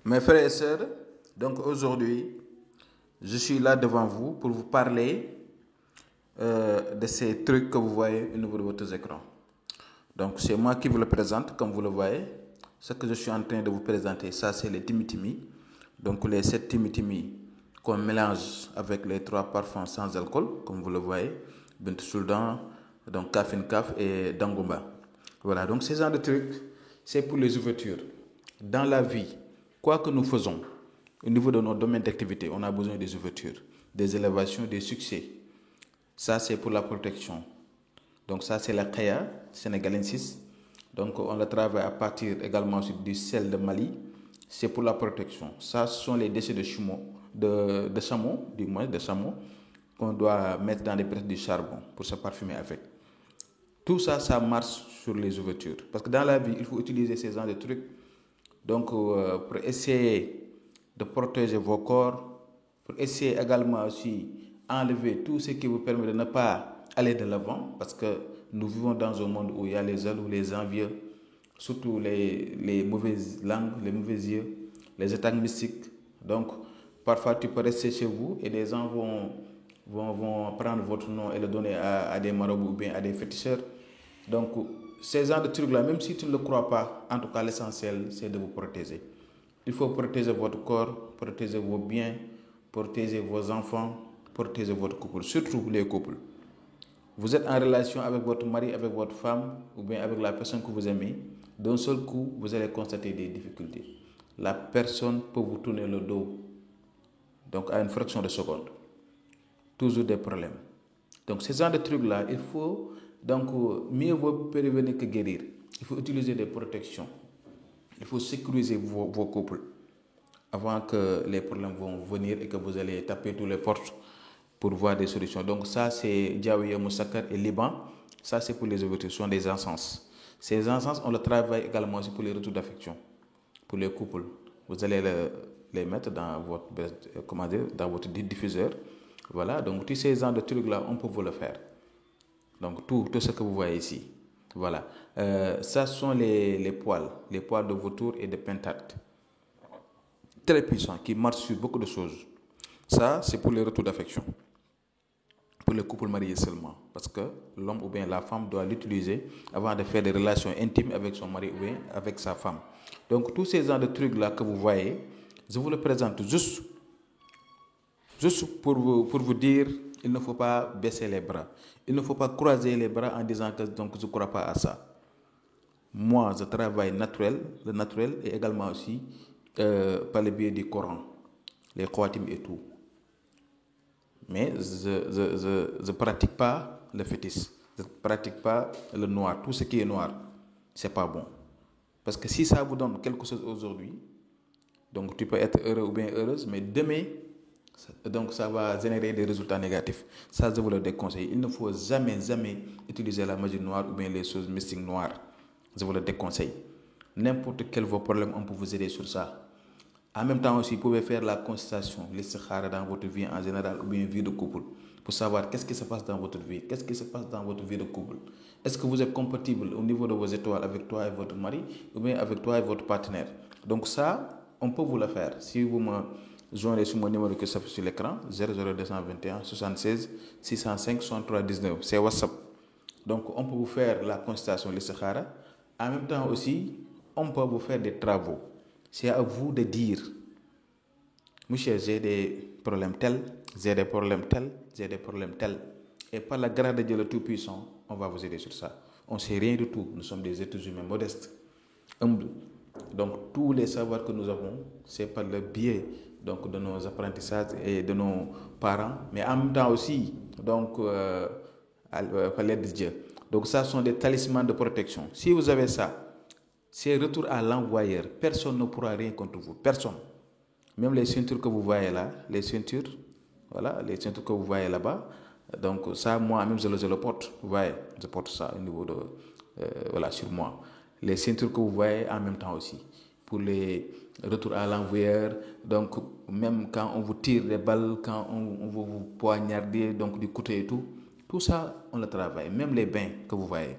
Mes frères et sœurs, donc aujourd'hui, je suis là devant vous pour vous parler de ces trucs que vous voyez au niveau de votre écran. Donc c'est moi qui vous le présente, comme vous le voyez. Ce que je suis en train de vous présenter, ça c'est les Timi-Timi. Donc les 7 Timi-Timi qu'on mélange avec les 3 parfums sans alcool, comme vous le voyez. Bint Suldan, donc Kafin Kaf et Dangumba. Voilà, donc ces genres de trucs, c'est pour les ouvertures. Dans la vie, quoi que nous faisons, au niveau de nos domaines d'activité, on a besoin des ouvertures, des élévations, des succès. Ça, c'est pour la protection. Donc ça, c'est la Kaya sénégalensis. Donc on le travaille à partir également du sel de Mali. C'est pour la protection. Ça, ce sont les déchets de chameau, de chameau, du moins de chameau, qu'on doit mettre dans les braises du charbon pour se parfumer avec. Tout ça, ça marche sur les ouvertures. Parce que dans la vie, il faut utiliser ces genres de trucs. Donc, pour essayer de protéger vos corps, pour essayer également aussi enlever tout ce qui vous permet de ne pas aller de l'avant. Parce que nous vivons dans un monde où il y a les jaloux, les envieux, surtout les mauvaises langues, les mauvais yeux, les attaques mystiques. Donc, parfois, tu peux rester chez vous et des gens vont prendre votre nom et le donner à des marabouts ou bien à des féticheurs. Donc, ces genres de trucs-là, même si tu ne le crois pas, en tout cas, l'essentiel, c'est de vous protéger. Il faut protéger votre corps, protéger vos biens, protéger vos enfants, protéger votre couple, surtout les couples. Vous êtes en relation avec votre mari, avec votre femme, ou bien avec la personne que vous aimez. D'un seul coup, vous allez constater des difficultés. La personne peut vous tourner le dos, donc à une fraction de seconde. Toujours des problèmes. Donc, ces genres de trucs-là, il faut, donc, mieux vaut prévenir que guérir. Il faut utiliser des protections. Il faut sécuriser vos couples avant que les problèmes vont venir et que vous allez taper toutes les portes pour voir des solutions. Donc, ça, c'est Djaouia, Moussakar et Liban. Ça, c'est pour les ouvertures, ce sont des encens. Ces encens, on le travaille également aussi pour les retours d'affection, pour les couples. Vous allez les mettre dans votre, comment dire, dans votre diffuseur. Voilà, donc tous ces genres de trucs-là, on peut vous le faire. Donc tout ce que vous voyez ici. Voilà. Ça sont les poils de vautour et de pentade. Très puissants, qui marchent sur beaucoup de choses. Ça, c'est pour les retours d'affection. Pour les couples mariés seulement. Parce que l'homme ou bien la femme doit l'utiliser avant de faire des relations intimes avec son mari ou bien avec sa femme. Donc tous ces genres de trucs-là que vous voyez, je vous le présente juste pour vous dire, il ne faut pas baisser les bras. Il ne faut pas croiser les bras en disant que donc, je ne crois pas à ça. Moi, je travaille le naturel et également aussi par le biais du Coran, les Khawatim et tout. Mais je ne pratique pas le fétiche. Je ne pratique pas le noir. Tout ce qui est noir, ce n'est pas bon. Parce que si ça vous donne quelque chose aujourd'hui, donc tu peux être heureux ou bien heureuse, mais demain, donc ça va générer des résultats négatifs. Ça, je vous le déconseille. Il ne faut jamais utiliser la magie noire ou bien les choses mystiques noires. Je vous le déconseille. N'importe quel vos problèmes, on peut vous aider sur ça. En même temps aussi, vous pouvez faire la consultation, l'istikhara dans votre vie en général ou bien vie de couple, pour savoir qu'est-ce qui se passe dans votre vie, qu'est-ce qui se passe dans votre vie de couple. Est-ce que vous êtes compatible au niveau de vos étoiles avec toi et votre mari ou bien avec toi et votre partenaire. Donc ça, on peut vous le faire. Si vous me joignez sur mon numéro qui s'affiche sur l'écran, 00221 76 605 63 19, c'est WhatsApp. Donc on peut vous faire la consultation, l'istikhara. En même temps aussi, on peut vous faire des travaux. C'est à vous de dire, monsieur, j'ai des problèmes tels, j'ai des problèmes tels, j'ai des problèmes tels. Et par la grâce de Dieu le Tout-Puissant, on va vous aider sur ça. On ne sait rien du tout. Nous sommes des êtres humains modestes, humbles. Donc tous les savoirs que nous avons, c'est par le biais donc, de nos apprentissages et de nos parents, mais en même temps aussi donc, par l'aide de Dieu. Donc ça sont des talismans de protection. Si vous avez ça, c'est retour à l'envoyeur. Personne ne pourra rien contre vous. Personne. Même les ceintures que vous voyez là, les ceintures, voilà, les ceintures que vous voyez là-bas. Donc ça, moi-même, je le porte. Vous voyez, je porte ça au niveau de, voilà, sur moi. Les ceintures que vous voyez en même temps aussi. Pour les retours à l'envoyeur. Donc même quand on vous tire des balles, quand on veut vous poignarder, donc du couteau et tout. Tout ça, on le travaille. Même les bains que vous voyez.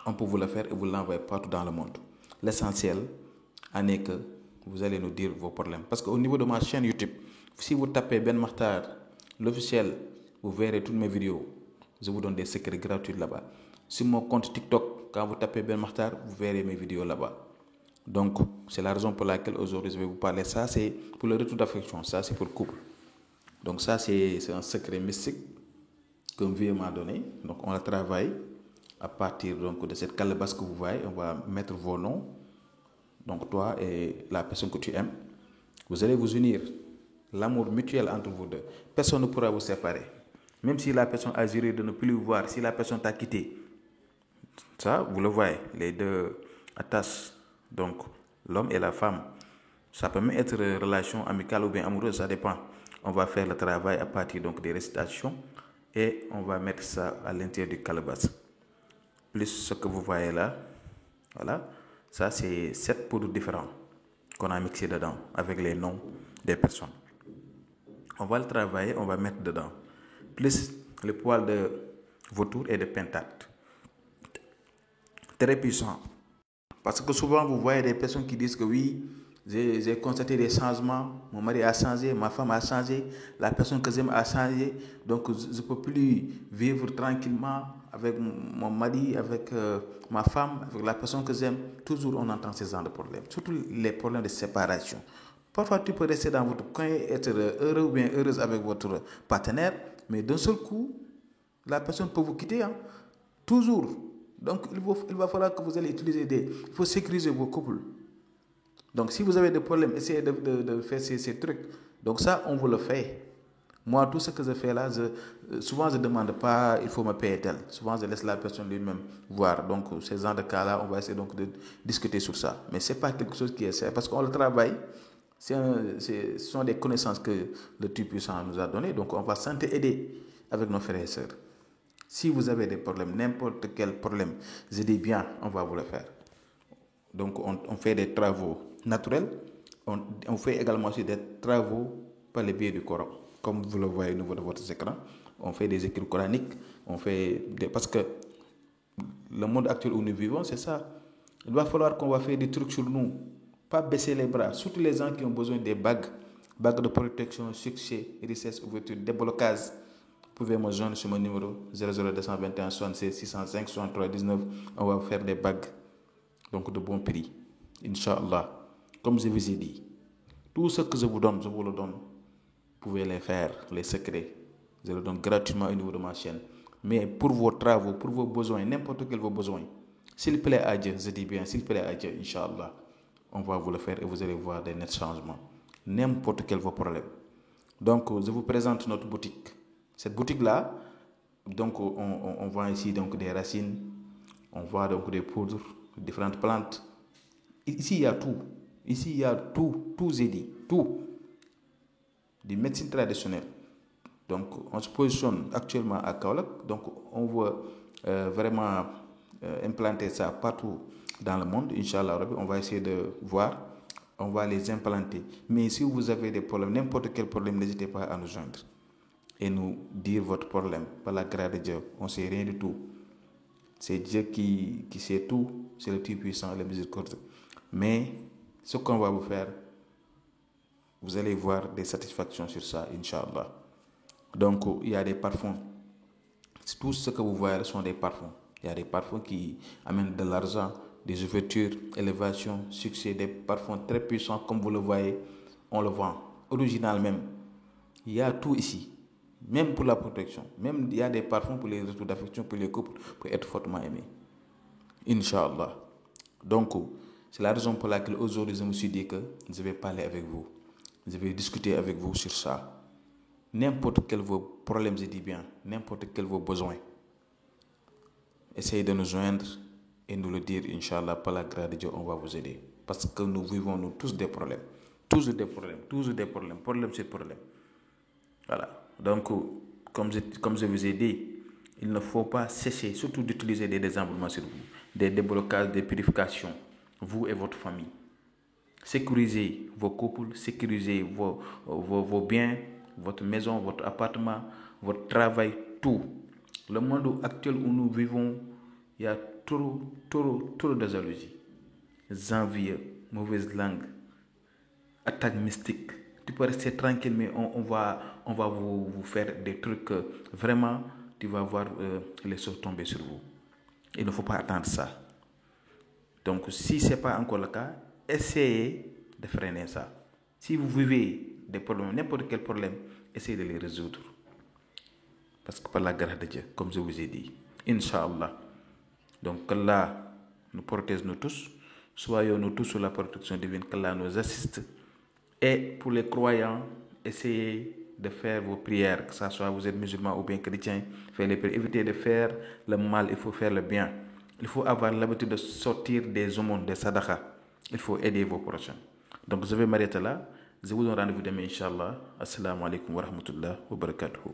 On peut vous le faire et vous l'envoyer partout dans le monde. L'essentiel en est que vous allez nous dire vos problèmes. Parce qu'au niveau de ma chaîne YouTube, si vous tapez Ben Makhtar, l'officiel, vous verrez toutes mes vidéos. Je vous donne des secrets gratuits là-bas. Sur mon compte TikTok, quand vous tapez Ben Makhtar, vous verrez mes vidéos là-bas. Donc, c'est la raison pour laquelle aujourd'hui je vais vous parler. Ça, c'est pour le retour d'affection. Ça, c'est pour le couple. Donc, ça, c'est un secret mystique qu'un vieux m'a donné. Donc, on le travaille à partir donc, de cette calebasse que vous voyez. On va mettre vos noms. Donc, toi et la personne que tu aimes. Vous allez vous unir. L'amour mutuel entre vous deux. Personne ne pourra vous séparer. Même si la personne a juré de ne plus vous voir, si la personne t'a quitté, ça, vous le voyez, les deux attachent donc l'homme et la femme. Ça peut même être relation amicale ou bien amoureuse, ça dépend. On va faire le travail à partir donc des récitations et on va mettre ça à l'intérieur du calebasse. Plus ce que vous voyez là, voilà, ça c'est 7 poudres différentes qu'on a mixé dedans avec les noms des personnes. On va le travailler, on va mettre dedans. Plus le poil de vautour et de pentacle. Très puissant. Parce que souvent, vous voyez des personnes qui disent que oui, j'ai constaté des changements, mon mari a changé, ma femme a changé, la personne que j'aime a changé, donc je ne peux plus vivre tranquillement avec mon mari, avec ma femme, avec la personne que j'aime. Toujours on entend ces genre de problèmes, surtout les problèmes de séparation. Parfois, tu peux rester dans votre coin, être heureux ou bien heureuse avec votre partenaire, mais d'un seul coup, la personne peut vous quitter, hein. Toujours. Donc, il va falloir que vous allez utiliser il faut sécuriser vos couples. Donc, si vous avez des problèmes, essayez de faire ces trucs. Donc, ça, on vous le fait. Moi, tout ce que je fais là, souvent, je ne demande pas, il faut me payer tel. Souvent, je laisse la personne lui-même voir. Donc, ces genres de cas-là, on va essayer donc de discuter sur ça. Mais ce n'est pas quelque chose qui est sérieux. Parce qu'on le travaille. Ce sont des connaissances que le Tout-Puissant nous a données. Donc, on va s'aider avec nos frères et sœurs. Si vous avez des problèmes, n'importe quel problème, je dis bien, on va vous le faire. Donc, on fait des travaux naturels. On fait également aussi des travaux par le biais du Coran. Comme vous le voyez au niveau de votre écran, on fait des écrits coraniques. Parce que le monde actuel où nous vivons, c'est ça. Il va falloir qu'on va faire des trucs sur nous. Pas baisser les bras. Surtout les gens qui ont besoin des bagues. Bagues de protection, succès, richesse, ouverture, déblocage. Vous pouvez me joindre sur mon numéro 00221 76 605 63 19. On va vous faire des bagues. Donc de bon prix. Inch'Allah. Comme je vous ai dit, tout ce que je vous donne, je vous le donne. Vous pouvez les faire, les secrets. Je le donne gratuitement au niveau de ma chaîne. Mais pour vos travaux, pour vos besoins, n'importe quel vos besoins, s'il plaît à Dieu, je dis bien, s'il plaît à Dieu, Inch'Allah, on va vous le faire et vous allez voir des nets changements. N'importe quel vos problèmes. Donc, je vous présente notre boutique. Cette boutique-là, donc, on vend ici donc, des racines, on vend donc des poudres, différentes plantes. Ici, il y a tout. Ici, il y a tout j'ai dit, tout. Des médecines traditionnelles. Donc, on se positionne actuellement à Kaolack. Donc, on veut vraiment implanter ça partout dans le monde. Inch'Allah, on va essayer de voir. On va les implanter. Mais si vous avez des problèmes, n'importe quel problème, n'hésitez pas à nous joindre et nous dire votre problème. Par la grâce de Dieu, on ne sait rien du tout. C'est Dieu qui sait tout. C'est le Tout-Puissant, le miséricordieux. Mais ce qu'on va vous faire, vous allez voir des satisfactions sur ça, Inch'Allah. Donc, il y a des parfums. Tout ce que vous voyez sont des parfums. Il y a des parfums qui amènent de l'argent, des ouvertures, élévation, succès, des parfums très puissants, comme vous le voyez, on le vend. Original même. Il y a tout ici. Même pour la protection. Même il y a des parfums pour les retours d'affection, pour les couples, pour être fortement aimé. Inch'Allah. Donc, c'est la raison pour laquelle aujourd'hui je me suis dit que je vais parler avec vous. Je vais discuter avec vous sur ça. N'importe quel vos problèmes, je dis bien, n'importe quel vos besoins. Essayez de nous joindre et nous le dire, Inch'Allah, par la grâce de Dieu, on va vous aider. Parce que nous vivons, nous, tous des problèmes. Toujours des problèmes, toujours des problèmes. Problème sur problème. Voilà. Donc, comme je vous ai dit, il ne faut pas cesser, surtout d'utiliser des désemblements sur vous, des déblocages, des purifications, vous et votre famille. Sécurisez vos couples, sécurisez vos biens, votre maison, votre appartement, votre travail, tout. Le monde actuel où nous vivons, il y a trop de jalousie, envieux, mauvaise langue, attaque mystique. Tu peux rester tranquille, mais on va vous faire des trucs. Vraiment, tu vas voir les choses tomber sur vous. Il ne faut pas attendre ça. Donc, si ce n'est pas encore le cas, essayez de freiner ça. Si vous vivez des problèmes, n'importe quel problème, essayez de les résoudre. Parce que par la grâce de Dieu, comme je vous ai dit, Inch'Allah. Donc, qu'Allah nous protège nous tous. Soyons nous tous sous la protection divine, qu'Allah nous assiste. Et pour les croyants, essayez de faire vos prières, que ce soit vous êtes musulman ou bien chrétien, faites les prières. Évitez de faire le mal, il faut faire le bien. Il faut avoir l'habitude de sortir des aumônes, des sadaqas. Il faut aider vos prochains. Donc je vais m'arrêter là. Je vous donne rendez-vous demain, Inch'Allah. Assalamu alaikum wa rahmatullah wa barakatuhu.